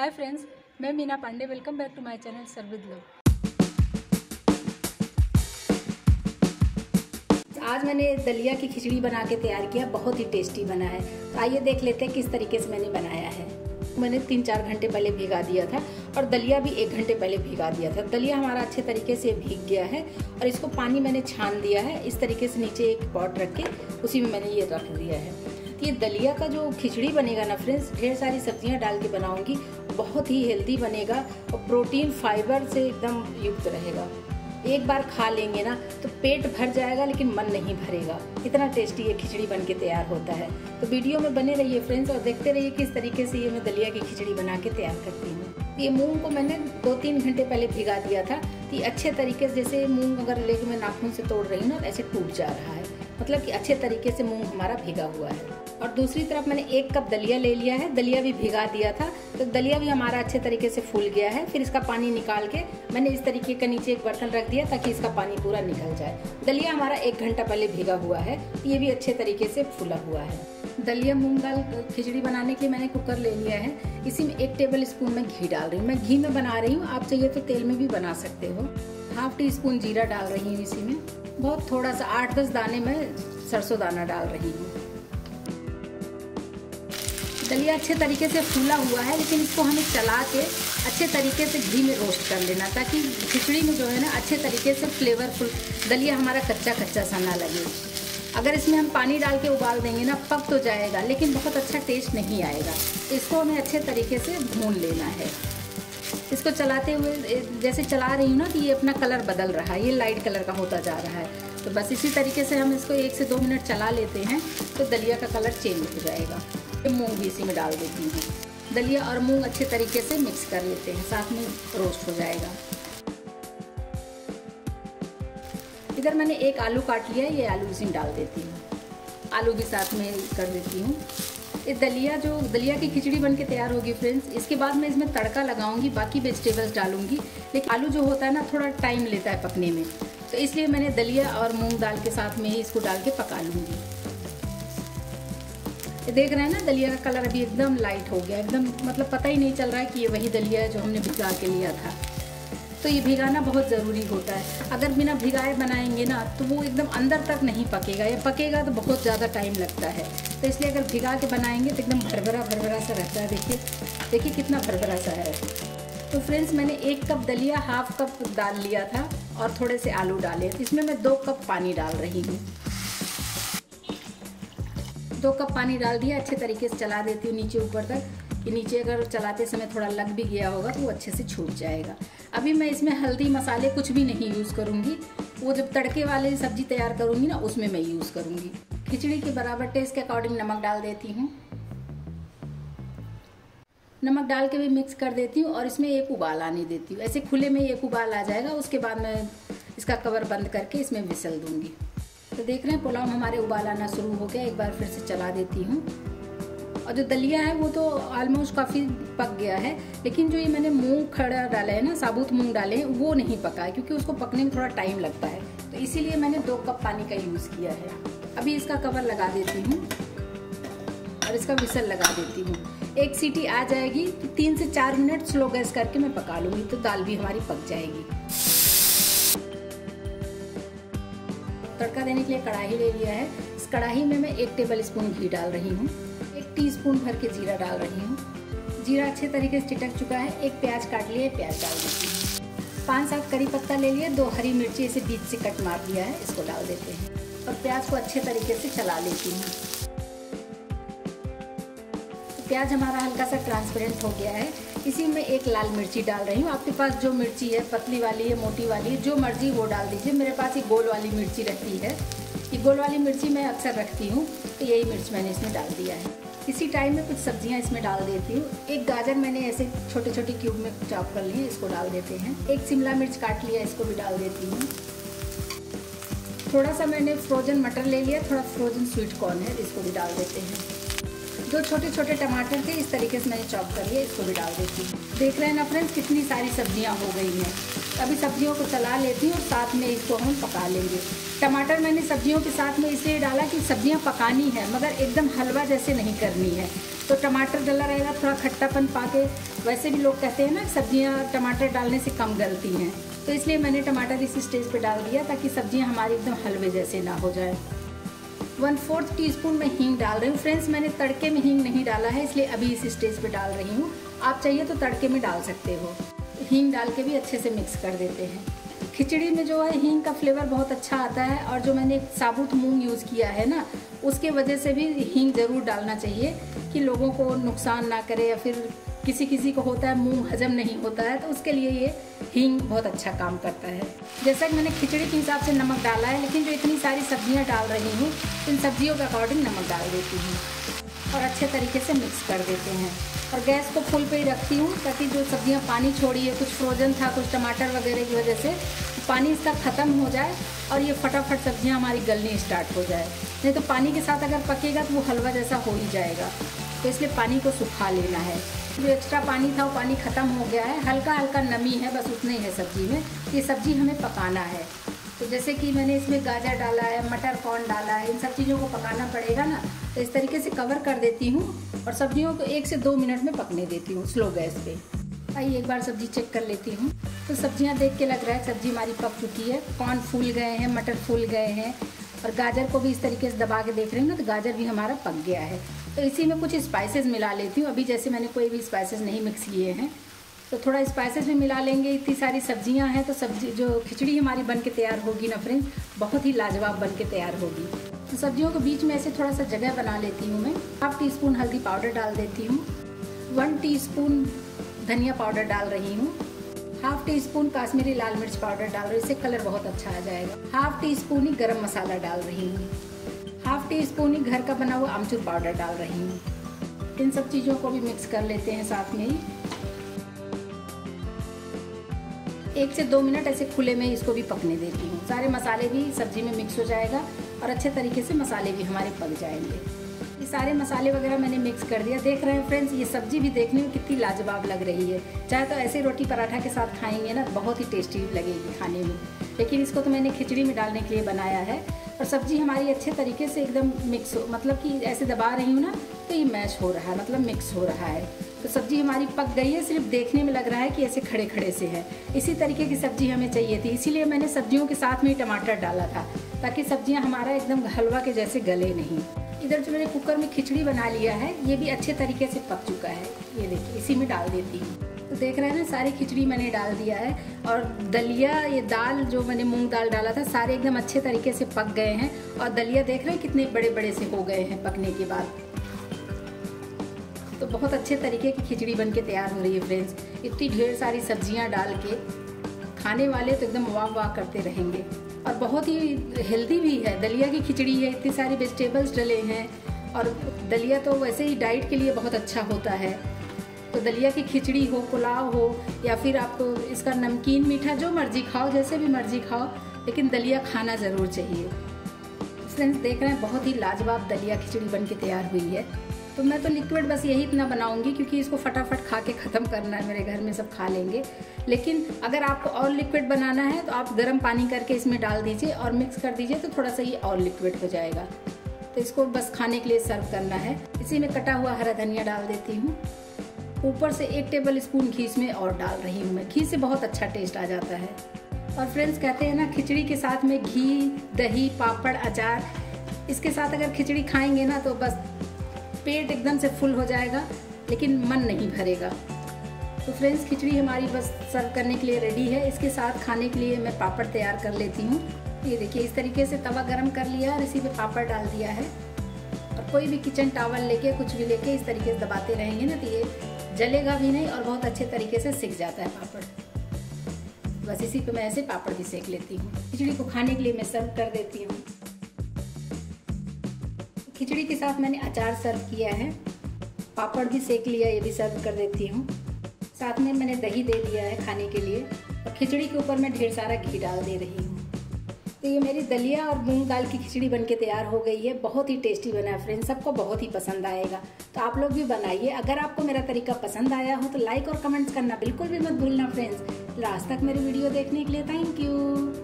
हाय friends, मैं Meena Pandey. Welcome back to my channel serve with love. आज मैंने दलिया की खिचड़ी बना के तैयार किया, बहुत ही टेस्टी बना है। तो आइए देख लेते हैं किस तरीके से मैंने बनाया है। मैंने 3-4 घंटे पहले भिगा दिया था और दलिया भी 1 घंटे पहले भिगा दिया था। दलिया हमारा अच्छे तरीके से भीग गया है और इसको पानी मैंने छान दिया है। इस तरीके से नीचे एक पॉट रख के उसी में मैंने ये रख दिया है। ये दलिया का जो खिचड़ी बनेगा ना फ्रेंड्स, ढेर सारी सब्जियां डाल के बनाऊंगी, बहुत ही हेल्दी बनेगा और प्रोटीन फाइबर से एकदम युक्त रहेगा। एक बार खा लेंगे ना तो पेट भर जाएगा लेकिन मन नहीं भरेगा। इतना टेस्टी ये खिचड़ी बन के तैयार होता है। तो वीडियो में बने रहिए फ्रेंड्स और देखते रहिए किस तरीके से ये मैं दलिया की खिचड़ी बना के तैयार करती हूँ। ये मूंग को मैंने 2-3 घंटे पहले भिगा दिया था। तो ये अच्छे तरीके से, जैसे मूंग अगर लेके मैं नाखून से तोड़ रही हूँ ना, ऐसे टूट जा रहा है, मतलब कि अच्छे तरीके से मूंग हमारा भिगा हुआ है। और दूसरी तरफ मैंने 1 कप दलिया ले लिया है। दलिया भी भिगा दिया था, तो दलिया भी हमारा अच्छे तरीके से फूल गया है। फिर इसका पानी निकाल के मैंने इस तरीके का नीचे एक बर्तन रख दिया ताकि इसका पानी पूरा निकल जाए। दलिया हमारा 1 घंटा पहले भिगा हुआ है, ये भी अच्छे तरीके से फूला हुआ है। दलिया मूंग दाल खिचड़ी बनाने के लिए मैंने कुकर ले लिया है। इसी में 1 टेबल स्पून मैं घी डाल रही हूँ। मैं घी में बना रही हूँ, आप चाहिए तो तेल में भी बना सकते हो। 1/2 टीस्पून जीरा डाल रही हूँ। इसी में बहुत थोड़ा सा 8-10 दाने में सरसों दाना डाल रही हूँ। दलिया अच्छे तरीके से फूला हुआ है, लेकिन इसको हमें चला के अच्छे तरीके से घी में रोस्ट कर लेना, ताकि खिचड़ी में जो है ना अच्छे तरीके से फ्लेवरफुल दलिया हमारा कच्चा कच्चा सा ना लगे। अगर इसमें हम पानी डाल के उबाल देंगे ना, पक तो जाएगा लेकिन बहुत अच्छा टेस्ट नहीं आएगा। इसको हमें अच्छे तरीके से भून लेना है। इसको चलाते हुए जैसे चला रही हूँ ना, कि ये अपना कलर बदल रहा है, ये लाइट कलर का होता जा रहा है। तो बस इसी तरीके से हम इसको 1 से 2 मिनट चला लेते हैं तो दलिया का कलर चेंज हो जाएगा। मूंग भी इसी में डाल देती हूँ। दलिया और मूंग अच्छे तरीके से मिक्स कर लेते हैं, साथ में रोस्ट हो जाएगा। इधर मैंने 1 आलू काट लिया है, ये आलू इसी में डाल देती हूँ। आलू भी साथ में कर देती हूँ। ये दलिया की खिचड़ी बन के तैयार होगी फ्रेंड्स। इसके बाद मैं इसमें तड़का लगाऊंगी, बाकी वेजिटेबल्स डालूंगी, लेकिन आलू जो होता है ना थोड़ा टाइम लेता है पकने में, तो इसलिए मैंने दलिया और मूंग दाल के साथ में ही इसको डाल के पका लूँगी। देख रहे हैं ना, दलिया का कलर अभी एकदम लाइट हो गया, एकदम मतलब पता ही नहीं चल रहा है कि ये वही दलिया है जो हमने भिगा के लिया था। तो ये भिगाना बहुत ज़रूरी होता है। अगर बिना भिगाए बनाएंगे ना तो वो एकदम अंदर तक नहीं पकेगा, या पकेगा तो बहुत ज़्यादा टाइम लगता है। तो इसलिए अगर भिगा के बनाएंगे तो एकदम भरभरा सा रहता है। देखिए कितना भरभरा सा है। तो फ्रेंड्स, मैंने 1 कप दलिया, 1/2 कप दाल लिया था और थोड़े से आलू डाले। तो इसमें मैं 2 कप पानी डाल रही हूँ। 2 कप पानी डाल दिया, अच्छे तरीके से चला देती हूँ नीचे ऊपर तक, कि नीचे अगर चलाते समय थोड़ा लग भी गया होगा तो वो अच्छे से छूट जाएगा। अभी मैं इसमें हल्दी मसाले कुछ भी नहीं यूज़ करूँगी। वो जब तड़के वाली सब्जी तैयार करूँगी ना, उसमें मैं यूज़ करूँगी। खिचड़ी के बराबर टेस्ट के अकॉर्डिंग नमक डाल देती हूँ। नमक डाल के भी मिक्स कर देती हूँ और इसमें 1 उबाल आने देती हूँ। ऐसे खुले में 1 उबाल आ जाएगा, उसके बाद मैं इसका कवर बंद करके इसमें विसल दूँगी। तो देख रहे हैं पुलाव हमारे उबाल आना शुरू हो गया। एक बार फिर से चला देती हूँ। और जो दलिया है वो तो ऑलमोस्ट काफ़ी पक गया है, लेकिन जो ये मैंने मूंग खड़ा डाला है ना, साबुत मूंग डाले हैं, वो नहीं पका है, क्योंकि उसको पकने में थोड़ा टाइम लगता है। तो इसीलिए मैंने 2 कप पानी का यूज़ किया है। अभी इसका कवर लगा देती हूँ और इसका विसल लगा देती हूँ। 1 सीटी आ जाएगी तो 3 से 4 मिनट स्लो गैस करके मैं पका लूँगी, तो दाल भी हमारी पक जाएगी। तड़का देने के लिए कढ़ाई ले लिया है। इस कढ़ाई में मैं 1 टेबल स्पून घी डाल रही हूँ। 1 टीस्पून भर के जीरा डाल रही हूँ। जीरा अच्छे तरीके से चिटक चुका है। 1 प्याज काट लिया है, प्याज डाल देती हूँ। 5-7 करी पत्ता ले लिया, 2 हरी मिर्ची इसे बीच से कट मार दिया है, इसको डाल देते हैं और प्याज को अच्छे तरीके से चला लेती हूँ। तो प्याज हमारा हल्का सा ट्रांसपेरेंट हो गया है। इसी में 1 लाल मिर्ची डाल रही हूँ। आपके पास जो मिर्ची है, पतली वाली है, मोटी वाली है, जो मर्जी वो डाल दीजिए। मेरे पास ये गोल वाली मिर्ची रहती है, ये गोल वाली मिर्ची मैं अक्सर रखती हूँ, तो यही मिर्च मैंने इसमें डाल दिया है। इसी टाइम में कुछ सब्जियां इसमें डाल देती हूँ। 1 गाजर मैंने ऐसे छोटे छोटे क्यूब में चॉप कर लिए, इसको डाल देते हैं। 1 शिमला मिर्च काट लिया, इसको भी डाल देती हूँ। थोड़ा सा मैंने फ्रोजन मटर ले लिया, थोड़ा फ्रोजन स्वीट कॉर्न है, इसको भी डाल देते हैं। 2 छोटे छोटे टमाटर थे, इस तरीके से मैंने चॉप कर लिया, इसको भी डाल देती हूँ। देख रहे हैं ना फ्रेंड्स, कितनी सारी सब्जियां हो गई हैं। अभी सब्जियों को चला लेती हूँ और साथ में इसको हम पका लेंगे। टमाटर मैंने सब्जियों के साथ में इसलिए डाला कि सब्जियां पकानी है, मगर एकदम हलवा जैसे नहीं करनी है। तो टमाटर डला रहेगा, थोड़ा खट्टापन पाके। वैसे भी लोग कहते हैं ना सब्जियां टमाटर डालने से कम गलती हैं, तो इसलिए मैंने टमाटर इस स्टेज पे डाल दिया ताकि सब्जियां हमारी एकदम हलवे जैसे ना हो जाए। 1/4 टीस्पून मैं हींग डाल रही हूँ। फ्रेंड्स, मैंने तड़के में हींग नहीं डाला है, इसलिए अभी इस स्टेज पे डाल रही हूँ। आप चाहिए तो तड़के में डाल सकते हो। हींग डाल के भी अच्छे से मिक्स कर देते हैं। खिचड़ी में जो है हींग का फ्लेवर बहुत अच्छा आता है, और जो मैंने साबुत मूंग यूज़ किया है ना, उसके वजह से भी हींग ज़रूर डालना चाहिए कि लोगों को नुकसान ना करे, या फिर किसी को होता है मूंग हजम नहीं होता है, तो उसके लिए ये हींग बहुत अच्छा काम करता है। जैसा कि मैंने खिचड़ी के हिसाब से नमक डाला है, लेकिन जो इतनी सारी सब्जियां डाल रही हूँ, इन सब्जियों के अकॉर्डिंग नमक डाल देती हूँ और अच्छे तरीके से मिक्स कर देते हैं। और गैस को फुल पे ही रखती हूँ ताकि जो सब्जियां पानी छोड़ी है, कुछ फ्रोजन था, कुछ टमाटर वगैरह की वजह से पानी इसका ख़त्म हो जाए और ये फटाफट सब्जियां हमारी गलनी स्टार्ट हो जाए। नहीं तो पानी के साथ अगर पकेगा तो वो हलवा जैसा हो ही जाएगा, तो इसलिए पानी को सुखा लेना है। जो एक्स्ट्रा पानी था वो पानी ख़त्म हो गया है, हल्का हल्का नमी है, बस उतना ही है सब्जी में। ये सब्जी हमें पकाना है। तो जैसे कि मैंने इसमें गाजर डाला है, मटर कॉर्न डाला है, इन सब चीज़ों को पकाना पड़ेगा ना, तो इस तरीके से कवर कर देती हूँ और सब्जियों को 1 से 2 मिनट में पकने देती हूँ स्लो गैस पे। आइए एक बार सब्जी चेक कर लेती हूँ। तो सब्जियाँ देख के लग रहा है सब्जी हमारी पक चुकी है। कॉर्न फूल गए हैं, मटर फूल गए हैं, और गाजर को भी इस तरीके से दबा के देख रही हूँ ना, तो गाजर भी हमारा पक गया है। तो इसी में कुछ स्पाइसेस मिला लेती हूँ। अभी जैसे मैंने कोई भी स्पाइसेस नहीं मिक्स किए हैं, तो थोड़ा स्पाइसेस भी मिला लेंगे। इतनी सारी सब्जियां हैं, तो सब्जी जो खिचड़ी हमारी बन के तैयार होगी ना फ्रेंड्स, बहुत ही लाजवाब बन के तैयार होगी। तो सब्जियों के बीच में ऐसे थोड़ा सा जगह बना लेती हूँ मैं। 1/2 टीस्पून हल्दी पाउडर डाल देती हूँ, 1 टीस्पून धनिया पाउडर डाल रही हूँ, 1/2 टीस्पून काश्मीरी लाल मिर्च पाउडर डाल रही हूँ, इससे कलर बहुत अच्छा आ जाएगा। 1/2 टीस्पून ही गरम मसाला डाल रही हूँ, 1/2 टीस्पून ही घर का बना हुआ आमचूर पाउडर डाल रही हूँ। इन सब चीज़ों को भी मिक्स कर लेते हैं साथ में ही। 1 से 2 मिनट ऐसे खुले में इसको भी पकने देती हूँ। सारे मसाले भी सब्जी में मिक्स हो जाएगा और अच्छे तरीके से मसाले भी हमारे पक जाएंगे। ये सारे मसाले वगैरह मैंने मिक्स कर दिया। देख रहे हैं फ्रेंड्स, ये सब्जी भी देखने में कितनी लाजवाब लग रही है। चाहे तो ऐसे रोटी पराठा के साथ खाएंगे ना, बहुत ही टेस्टी लगेगी खाने में, लेकिन इसको तो मैंने खिचड़ी में डालने के लिए बनाया है। और सब्जी हमारी अच्छे तरीके से एकदम मिक्स हो, मतलब कि ऐसे दबा रही हूँ ना, तो ये मैश हो रहा है, मतलब मिक्स हो रहा है। तो सब्जी हमारी पक गई है, सिर्फ देखने में लग रहा है कि ऐसे खड़े खड़े से है। इसी तरीके की सब्जी हमें चाहिए थी, इसीलिए मैंने सब्जियों के साथ में ही टमाटर डाला था, ताकि सब्जियां हमारा एकदम हलवा के जैसे गले नहीं। इधर जो मैंने कुकर में खिचड़ी बना लिया है, ये भी अच्छे तरीके से पक चुका है। ये देखिए, इसी में डाल देती हूँ। तो देख रहे हैं ना, सारी खिचड़ी मैंने डाल दिया है। और दलिया, ये दाल जो मैंने मूंग दाल डाला था, सारे एकदम अच्छे तरीके से पक गए हैं। और दलिया देख रहे हैं कितने बड़े बड़े से हो गए हैं पकने के बाद। तो बहुत अच्छे तरीके की खिचड़ी बन के तैयार हो रही है फ्रेंड्स। इतनी ढेर सारी सब्जियां डाल के खाने वाले तो एकदम वाह वाह करते रहेंगे। और बहुत ही हेल्दी भी है, दलिया की खिचड़ी है, इतनी सारी वेजिटेबल्स डले हैं। और दलिया तो वैसे ही डाइट के लिए बहुत अच्छा होता है। तो दलिया की खिचड़ी हो, पुलाव हो, या फिर आपको इसका नमकीन मीठा जो मर्जी खाओ, जैसे भी मर्जी खाओ, लेकिन दलिया खाना ज़रूर चाहिए। फ्रेंड्स देख रहे हैं, बहुत ही लाजवाब दलिया खिचड़ी बन के तैयार हुई है। तो मैं तो लिक्विड बस यही इतना बनाऊंगी, क्योंकि इसको फटाफट खा के ख़त्म करना है, मेरे घर में सब खा लेंगे। लेकिन अगर आपको और लिक्विड बनाना है तो आप गर्म पानी करके इसमें डाल दीजिए और मिक्स कर दीजिए, तो थोड़ा सा ये और लिक्विड हो जाएगा। तो इसको बस खाने के लिए सर्व करना है। इसी में कटा हुआ हरा धनिया डाल देती हूँ। ऊपर से 1 टेबल स्पून घी इसमें और डाल रही हूँ मैं। घी से बहुत अच्छा टेस्ट आ जाता है। और फ्रेंड्स कहते हैं ना, खिचड़ी के साथ में घी, दही, पापड़, अचार, इसके साथ अगर खिचड़ी खाएंगे ना, तो बस पेट एकदम से फुल हो जाएगा, लेकिन मन नहीं भरेगा। तो फ्रेंड्स खिचड़ी हमारी बस सर्व करने के लिए रेडी है। इसके साथ खाने के लिए मैं पापड़ तैयार कर लेती हूँ। ये देखिए, इस तरीके से तवा गरम कर लिया और इसी पे पापड़ डाल दिया है। और कोई भी किचन टॉवल लेके, कुछ भी लेके इस तरीके से दबाते रहेंगे ना, तो ये जलेगा भी नहीं और बहुत अच्छे तरीके से सिक जाता है पापड़। बस इसी पे मैं ऐसे पापड़ भी सेक लेती हूँ। खिचड़ी को खाने के लिए मैं सर्व कर देती हूँ। खिचड़ी के साथ मैंने अचार सर्व किया है, पापड़ भी सेक लिया, ये भी सर्व कर देती हूँ। साथ में मैंने दही दे दिया है खाने के लिए, और खिचड़ी के ऊपर मैं ढेर सारा घी डाल दे रही हूँ। तो ये मेरी दलिया और मूंग दाल की खिचड़ी बनके तैयार हो गई है। बहुत ही टेस्टी बना है फ्रेंड्स, सबको बहुत ही पसंद आएगा। तो आप लोग भी बनाइए। अगर आपको मेरा तरीका पसंद आया हो तो लाइक और कमेंट्स करना बिल्कुल भी मत भूलना फ्रेंड्स। लास्ट तक मेरी वीडियो देखने के लिए थैंक यू।